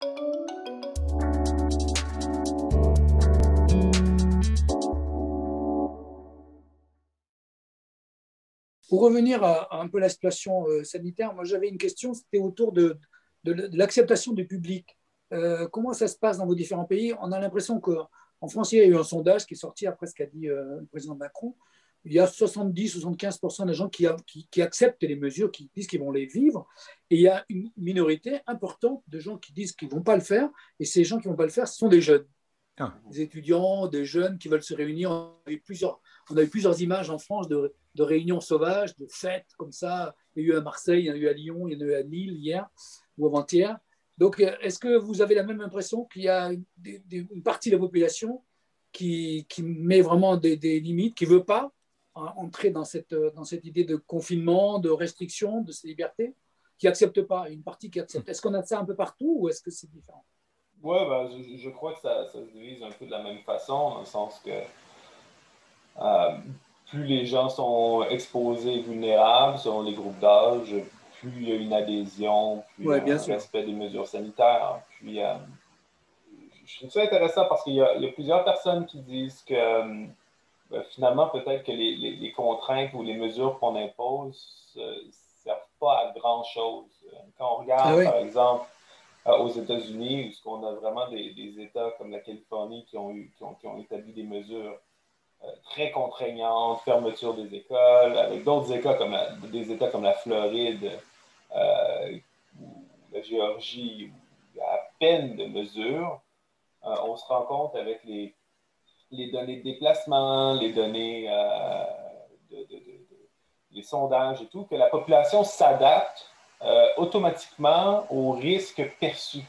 Pour revenir à un peu la situation sanitaire, moi j'avais une question, c'était autour de l'acceptation du public. Comment ça se passe dans vos différents pays? On a l'impression qu'en France, il y a eu un sondage qui est sorti après ce qu'a dit le président Macron. Il y a 70-75% des gens qui acceptent les mesures, qui disent qu'ils vont les vivre. Et il y a une minorité importante de gens qui disent qu'ils ne vont pas le faire. Et ces gens qui ne vont pas le faire, ce sont des jeunes. Ah. Des étudiants, des jeunes qui veulent se réunir. On a eu plusieurs images en France de réunions sauvages, de fêtes comme ça. Il y a eu à Marseille, il y en a eu à Lyon, il y en a eu à Lille hier ou avant-hier. Donc, est-ce que vous avez la même impression qu'il y a une partie de la population qui met vraiment des limites, qui ne veut pas entrer dans cette idée de confinement, de restriction de ses libertés, qui n'accepte pas, une partie qui accepte? Est-ce qu'on a ça un peu partout ou est-ce que c'est différent? Oui, ben, je crois que ça se divise un peu de la même façon, dans le sens que plus les gens sont exposés et vulnérables selon les groupes d'âge, plus il y a une adhésion, plus Ouais, il y a un respect des mesures sanitaires. Puis, je trouve ça intéressant parce qu'il y a plusieurs personnes qui disent que finalement, peut-être que les contraintes ou les mesures qu'on impose ne servent pas à grand-chose. Quand on regarde, par exemple, aux États-Unis, où on a vraiment des États comme la Californie qui ont établi des mesures très contraignantes, fermeture des écoles, avec d'autres États comme des États comme la Floride ou la Géorgie, où il y a à peine de mesures, on se rend compte avec les données de déplacement, les données les sondages et tout, que la population s'adapte automatiquement aux risques perçus.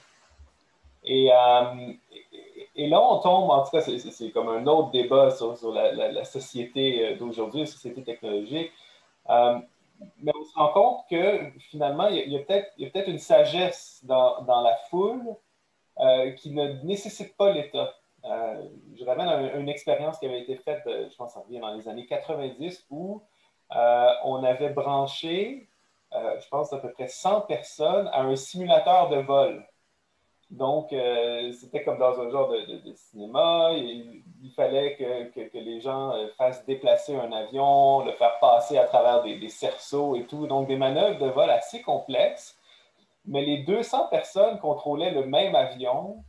Et là, on tombe, en tout cas, c'est comme un autre débat sur la société d'aujourd'hui, la société technologique. Mais on se rend compte que finalement, il y a peut-être une sagesse dans la foule qui ne nécessite pas l'État. Je ramène une expérience qui avait été faite, je pense que ça revient dans les années 90, où on avait branché, je pense, à peu près 100 personnes à un simulateur de vol. Donc, c'était comme dans un genre de cinéma. Il fallait que les gens fassent déplacer un avion, le faire passer à travers des cerceaux et tout. Donc, des manœuvres de vol assez complexes. Mais les 200 personnes contrôlaient le même avion.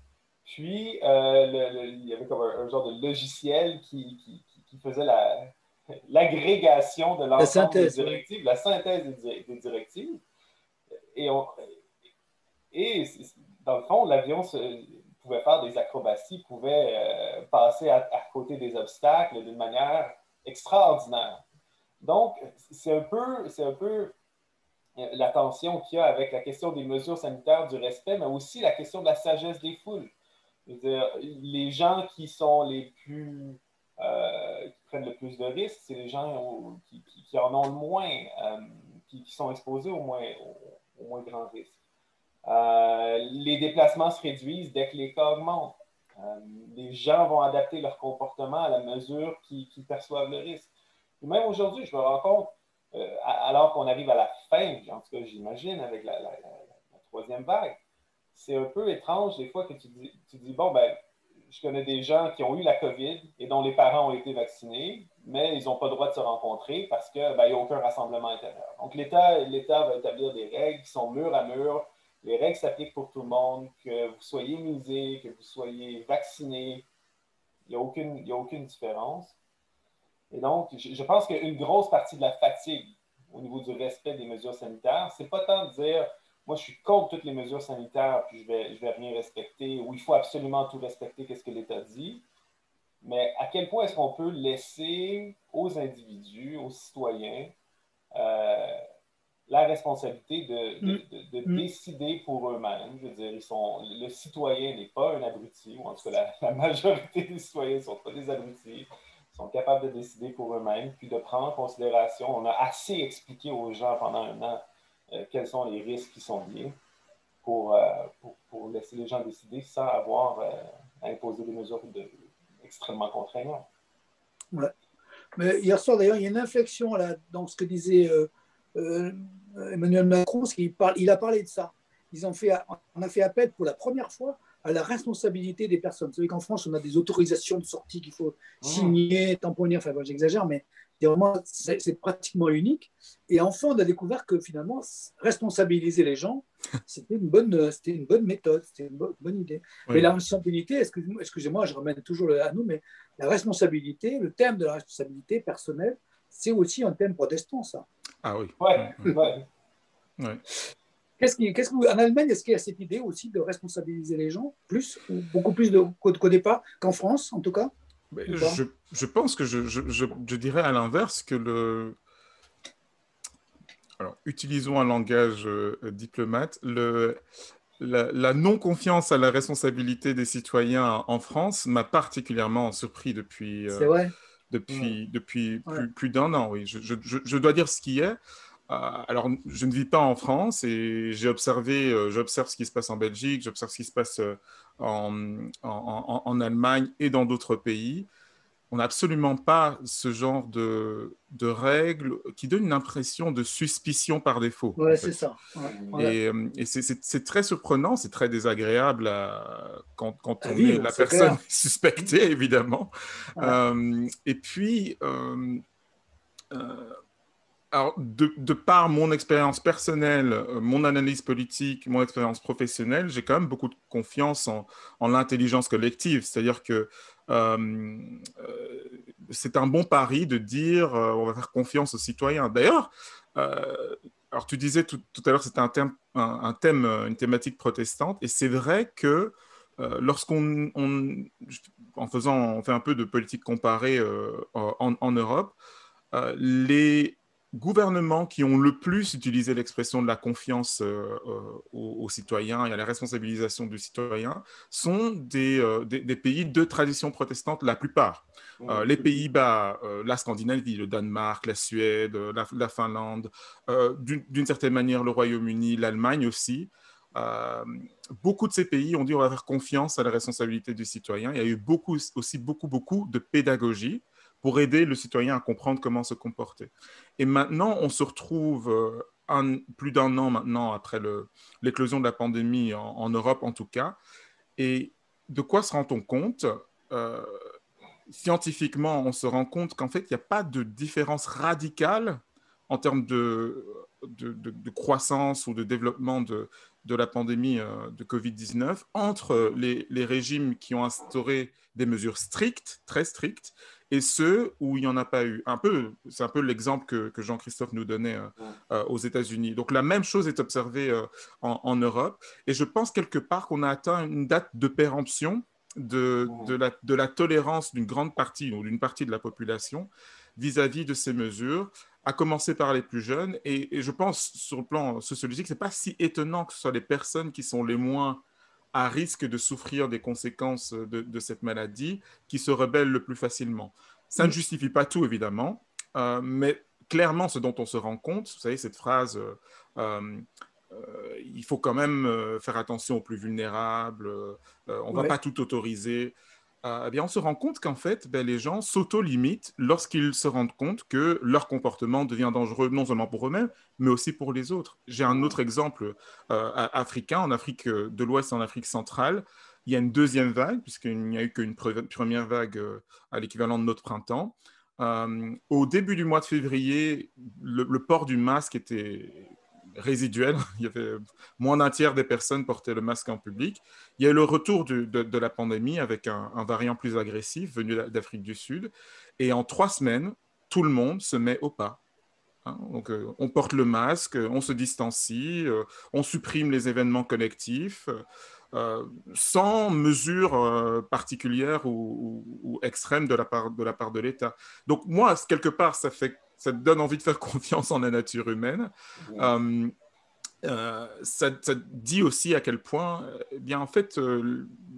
Puis, il y avait comme un genre de logiciel qui faisait l'agrégation de l'ensemble des directives, la synthèse des directives. Et dans le fond, l'avion pouvait faire des acrobaties, pouvait passer à côté des obstacles d'une manière extraordinaire. Donc, c'est un peu la tension qu'il y a avec la question des mesures sanitaires, du respect, mais aussi la question de la sagesse des foules. Je veux dire, les gens qui sont qui prennent le plus de risques, c'est les gens qui en ont le moins, qui sont exposés au moins grand risque. Les déplacements se réduisent dès que les cas augmentent. Les gens vont adapter leur comportement à la mesure qu'ils perçoivent le risque. Et même aujourd'hui, je me rends compte, alors qu'on arrive à la fin, en tout cas j'imagine, avec la troisième vague, c'est un peu étrange des fois que tu dis, bon, ben, je connais des gens qui ont eu la COVID et dont les parents ont été vaccinés, mais ils n'ont pas le droit de se rencontrer parce qu'il n'y a aucun rassemblement intérieur. Donc l'État va établir des règles qui sont mur à mur. Les règles s'appliquent pour tout le monde, que vous soyez immunisé, que vous soyez vacciné. Il n'y a aucune différence. Et donc, je pense qu'une grosse partie de la fatigue au niveau du respect des mesures sanitaires, c'est pas tant de dire, moi, je suis contre toutes les mesures sanitaires, puis je vais rien respecter, ou il faut absolument tout respecter, qu'est-ce que l'État dit, mais à quel point est-ce qu'on peut laisser aux individus, aux citoyens, la responsabilité de décider pour eux-mêmes. Je veux dire, le citoyen n'est pas un abruti, ou en tout cas la majorité des citoyens ne sont pas des abrutis, sont capables de décider pour eux-mêmes, puis de prendre en considération. On a assez expliqué aux gens pendant un an quels sont les risques qui sont liés pour laisser les gens décider sans avoir à imposer des mesures extrêmement contraignantes. Ouais. Mais hier soir, d'ailleurs, il y a une inflexion là, dans ce que disait Emmanuel Macron, parce il a parlé de ça. on a fait appel pour la première fois à la responsabilité des personnes. Vous savez qu'en France, on a des autorisations de sortie qu'il faut signer, tamponner, enfin, bon, j'exagère, mais c'est pratiquement unique. Et enfin, on a découvert que finalement, responsabiliser les gens, c'était une bonne méthode, c'était une bonne idée. Oui. Mais la responsabilité, excusez-moi, je ramène toujours à nous, mais la responsabilité, le thème de la responsabilité personnelle, c'est aussi un thème protestant, ça. Ah oui. Ouais. En Allemagne, est-ce qu'il y a cette idée aussi de responsabiliser les gens, plus, ou beaucoup plus qu'au départ, qu'en France, en tout cas? Je pense que je dirais à l'inverse que alors, utilisons un langage diplomate, la non-confiance à la responsabilité des citoyens en France m'a particulièrement surpris depuis, C'est vrai. depuis plus d'un an, oui. Je dois dire ce qui est. Alors, je ne vis pas en France et j'observe ce qui se passe en Belgique, j'observe ce qui se passe en Allemagne et dans d'autres pays. On n'a absolument pas ce genre de règles qui donnent une impression de suspicion par défaut. Ouais, en fait. C'est ça. Ouais. Et c'est très surprenant, c'est très désagréable quand on est la c'est personne clair. suspectée, évidemment. Ouais. Et puis, alors, de par mon expérience personnelle, mon analyse politique, mon expérience professionnelle, j'ai quand même beaucoup de confiance en l'intelligence collective. C'est-à-dire que c'est un bon pari de dire on va faire confiance aux citoyens. D'ailleurs, alors tu disais tout à l'heure c'était une thématique protestante, et c'est vrai que on fait un peu de politique comparée en Europe, les gouvernements qui ont le plus utilisé l'expression de la confiance aux citoyens et à la responsabilisation du citoyen sont des pays de tradition protestante, la plupart. Les Pays-Bas, la Scandinavie, le Danemark, la Suède, la Finlande, d'une certaine manière le Royaume-Uni, l'Allemagne aussi. Beaucoup de ces pays ont dit on va faire confiance à la responsabilité du citoyen. Il y a eu beaucoup de pédagogie pour aider le citoyen à comprendre comment se comporter. Et maintenant, on se retrouve plus d'un an maintenant après l'éclosion de la pandémie en Europe en tout cas. Et de quoi se rend-on compte? Scientifiquement, on se rend compte qu'en fait, il n'y a pas de différence radicale en termes de croissance ou de développement de la pandémie de Covid-19 entre les régimes qui ont instauré des mesures strictes, très strictes, et ceux où il n'y en a pas eu. C'est un peu l'exemple que Jean-Christophe nous donnait aux États-Unis. Donc la même chose est observée en Europe, et je pense quelque part qu'on a atteint une date de péremption de la tolérance d'une grande partie ou d'une partie de la population vis-à-vis de ces mesures, à commencer par les plus jeunes. Et je pense, sur le plan sociologique, ce n'est pas si étonnant que ce soit les personnes qui sont les moins à risque de souffrir des conséquences de cette maladie qui se rebellent le plus facilement. Ça ne justifie pas tout, évidemment, mais clairement, ce dont on se rend compte, vous savez, cette phrase il faut quand même faire attention aux plus vulnérables, on ne va pas tout autoriser. Eh bien, on se rend compte qu'en fait, les gens s'auto-limitent lorsqu'ils se rendent compte que leur comportement devient dangereux non seulement pour eux-mêmes, mais aussi pour les autres. J'ai un autre exemple africain, en Afrique de l'Ouest, en Afrique centrale. Il y a une deuxième vague, puisqu'il n'y a eu qu'une première vague à l'équivalent de notre printemps. Au début du mois de février, le port du masque était résiduel. Il y avait moins d'un tiers des personnes portaient le masque en public. Il y a eu le retour de la pandémie avec un variant plus agressif venu d'Afrique du Sud. Et en 3 semaines, tout le monde se met au pas. Donc, on porte le masque, on se distancie, on supprime les événements collectifs, sans mesure particulière ou extrême de la part de l'État. Donc, moi, quelque part, ça te donne envie de faire confiance en la nature humaine. Ça dit aussi à quel point, eh bien, en fait,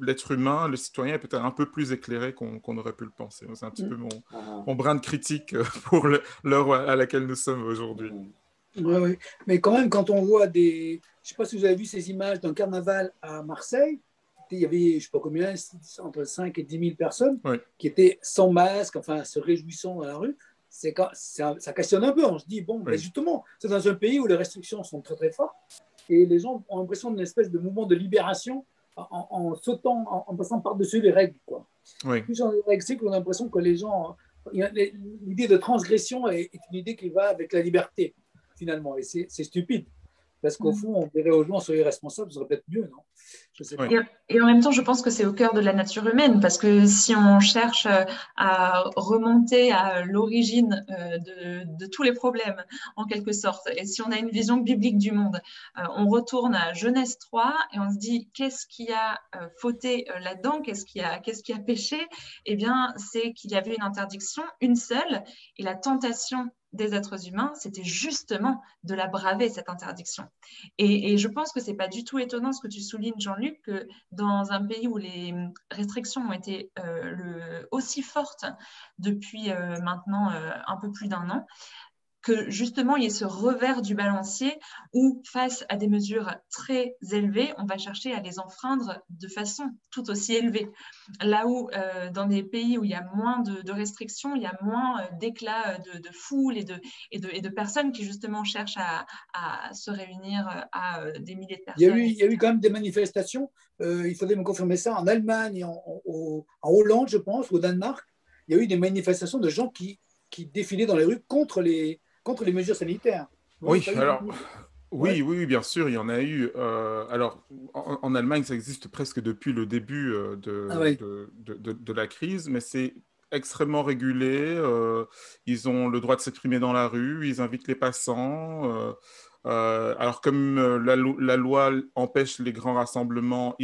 l'être humain, le citoyen est peut-être un peu plus éclairé qu'on aurait pu le penser. C'est un petit peu mon brin de critique pour l'heure à laquelle nous sommes aujourd'hui. Oui. Mais quand même, quand on voit je ne sais pas si vous avez vu ces images d'un carnaval à Marseille, il y avait, je ne sais pas combien, entre 5 et 10 000 personnes qui étaient sans masque, enfin, se réjouissant dans la rue. Ça questionne un peu. On se dit, bon, mais justement, c'est dans un pays où les restrictions sont très, très fortes. et les gens ont l'impression d'une espèce de mouvement de libération en sautant, en passant par-dessus les règles, quoi. Oui. Plus on a des règles, c'est qu'on a l'impression que les gens... L'idée de transgression est une idée qui va avec la liberté, finalement, et c'est stupide. Parce qu'au fond, on dirait aux gens, soyez responsables, ce serait peut-être mieux, non? Je sais pas. Et en même temps, je pense que c'est au cœur de la nature humaine, parce que si on cherche à remonter à l'origine de tous les problèmes, en quelque sorte, et si on a une vision biblique du monde, on retourne à Genèse 3 et on se dit, qu'est-ce qui a fauté là-dedans, qu'est-ce qui a péché? Eh bien, c'est qu'il y avait une interdiction, une seule, et la tentation des êtres humains, c'était justement de la braver, cette interdiction. Et je pense que ce n'est pas du tout étonnant ce que tu soulignes, Jean-Luc, que dans un pays où les restrictions ont été aussi fortes depuis maintenant un peu plus d'1 an, que justement il y ait ce revers du balancier où, face à des mesures très élevées, on va chercher à les enfreindre de façon tout aussi élevée. Là où, dans des pays où il y a moins de restrictions, il y a moins d'éclats de foule et de personnes qui justement cherchent à se réunir à des milliers de personnes. Il y a eu quand même des manifestations, il faudrait me confirmer ça, en Allemagne, en Hollande, je pense, au Danemark. Il y a eu des manifestations de gens qui défilaient dans les rues contre les mesures sanitaires. Oui, alors, oui, bien sûr, il y en a eu. Alors, en Allemagne, ça existe presque depuis le début de la crise, mais c'est extrêmement régulé. Ils ont le droit de s'exprimer dans la rue, ils invitent les passants. Alors, comme la loi empêche les grands rassemblements,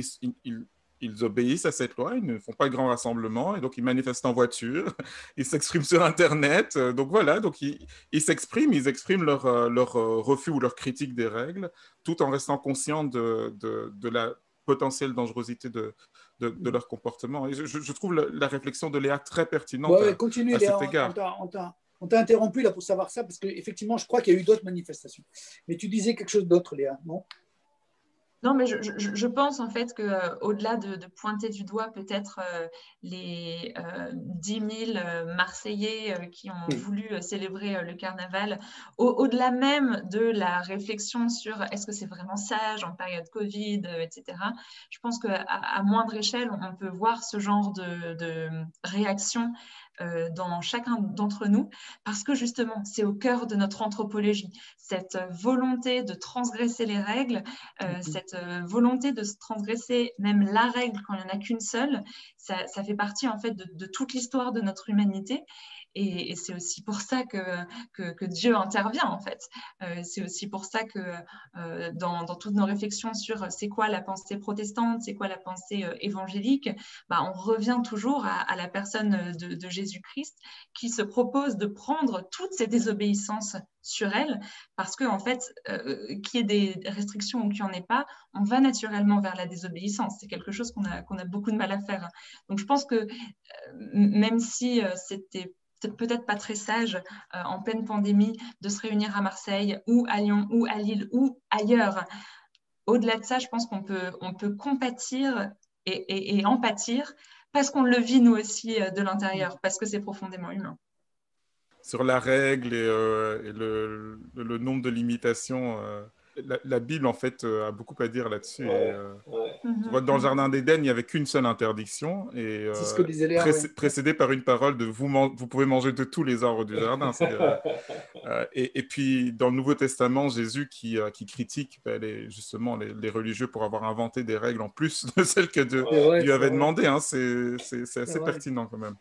ils obéissent à cette loi, ils ne font pas de grands rassemblements, et donc ils manifestent en voiture, ils s'expriment sur Internet, donc voilà, donc ils expriment leur refus ou leur critique des règles, tout en restant conscients de la potentielle dangerosité de leur comportement. Et je trouve la réflexion de Léa très pertinente continue, à Léa, cet égard. On t'a interrompu là pour savoir ça, parce qu'effectivement, je crois qu'il y a eu d'autres manifestations. Mais tu disais quelque chose d'autre, Léa, non? Non, mais je pense en fait qu'au-delà de pointer du doigt peut-être les 10 000 Marseillais qui ont voulu célébrer le carnaval, au-delà même de la réflexion sur est-ce que c'est vraiment sage en période Covid, etc., je pense qu'à moindre échelle, on peut voir ce genre de réaction dans chacun d'entre nous, parce que justement, c'est au cœur de notre anthropologie, cette volonté de transgresser les règles, cette volonté de se transgresser même la règle quand il n'y en a qu'une seule, ça fait partie en fait de toute l'histoire de notre humanité. Et c'est aussi pour ça que Dieu intervient, en fait. C'est aussi pour ça que dans toutes nos réflexions sur c'est quoi la pensée protestante, c'est quoi la pensée évangélique, on revient toujours à la personne de Jésus-Christ qui se propose de prendre toutes ces désobéissances sur elle, parce qu'en fait, qu'il y ait des restrictions ou qu'il n'y en ait pas, on va naturellement vers la désobéissance. C'est quelque chose qu'on a beaucoup de mal à faire. Donc je pense que même si c'était peut-être pas très sage en pleine pandémie de se réunir à Marseille ou à Lyon ou à Lille ou ailleurs, au-delà de ça, je pense qu'on peut compatir et en pâtir parce qu'on le vit nous aussi de l'intérieur, parce que c'est profondément humain. Sur la règle et le nombre de limitations, la Bible, en fait, a beaucoup à dire là-dessus. Tu vois, dans le Jardin d'Éden, il n'y avait qu'une seule interdiction, et c'est ce que disait Léa, précédée par une parole de vous pouvez manger de tous les arbres du jardin. Et puis, dans le Nouveau Testament, Jésus qui critique justement les religieux pour avoir inventé des règles en plus de celles que Dieu avait demandées. Hein, c'est assez pertinent quand même.